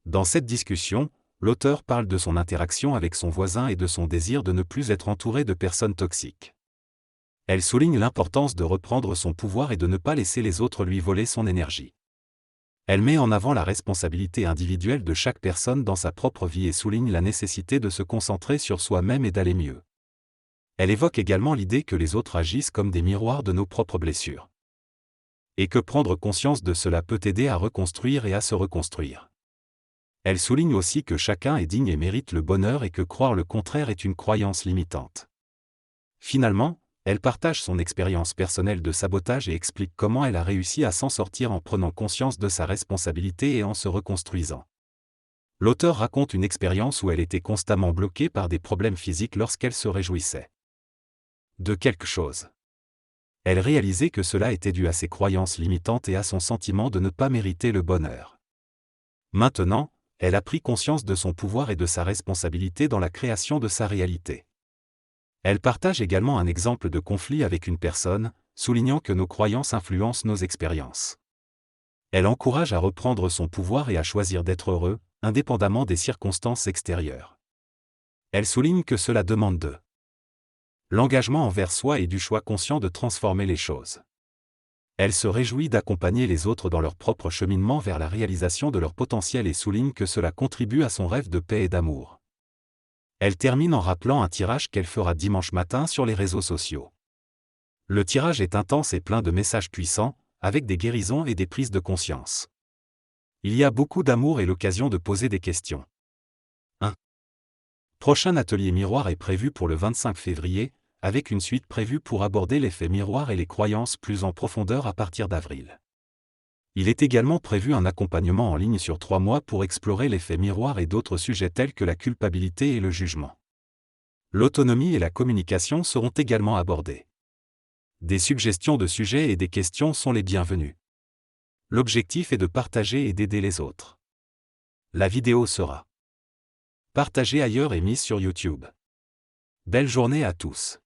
Dans cette discussion, l'auteur parle de son interaction avec son voisin et de son désir de ne plus être entouré de personnes toxiques. Elle souligne l'importance de reprendre son pouvoir et de ne pas laisser les autres lui voler son énergie. Elle met en avant la responsabilité individuelle de chaque personne dans sa propre vie et souligne la nécessité de se concentrer sur soi-même et d'aller mieux. Elle évoque également l'idée que les autres agissent comme des miroirs de nos propres blessures. Et que prendre conscience de cela peut aider à reconstruire et à se reconstruire. Elle souligne aussi que chacun est digne et mérite le bonheur et que croire le contraire est une croyance limitante. Finalement, elle partage son expérience personnelle de sabotage et explique comment elle a réussi à s'en sortir en prenant conscience de sa responsabilité et en se reconstruisant. L'auteur raconte une expérience où elle était constamment bloquée par des problèmes physiques lorsqu'elle se réjouissait de quelque chose. Elle réalisait que cela était dû à ses croyances limitantes et à son sentiment de ne pas mériter le bonheur. Maintenant, elle a pris conscience de son pouvoir et de sa responsabilité dans la création de sa réalité. Elle partage également un exemple de conflit avec une personne, soulignant que nos croyances influencent nos expériences. Elle encourage à reprendre son pouvoir et à choisir d'être heureux, indépendamment des circonstances extérieures. Elle souligne que cela demande de l'engagement envers soi et du choix conscient de transformer les choses. Elle se réjouit d'accompagner les autres dans leur propre cheminement vers la réalisation de leur potentiel et souligne que cela contribue à son rêve de paix et d'amour. Elle termine en rappelant un tirage qu'elle fera dimanche matin sur les réseaux sociaux. Le tirage est intense et plein de messages puissants, avec des guérisons et des prises de conscience. Il y a beaucoup d'amour et l'occasion de poser des questions. 1. Prochain atelier miroir est prévu pour le 25 février, avec une suite prévue pour aborder l'effet miroir et les croyances plus en profondeur à partir d'avril. Il est également prévu un accompagnement en ligne sur 3 mois pour explorer l'effet miroir et d'autres sujets tels que la culpabilité et le jugement. L'autonomie et la communication seront également abordés. Des suggestions de sujets et des questions sont les bienvenues. L'objectif est de partager et d'aider les autres. La vidéo sera partagée ailleurs et mise sur YouTube. Belle journée à tous.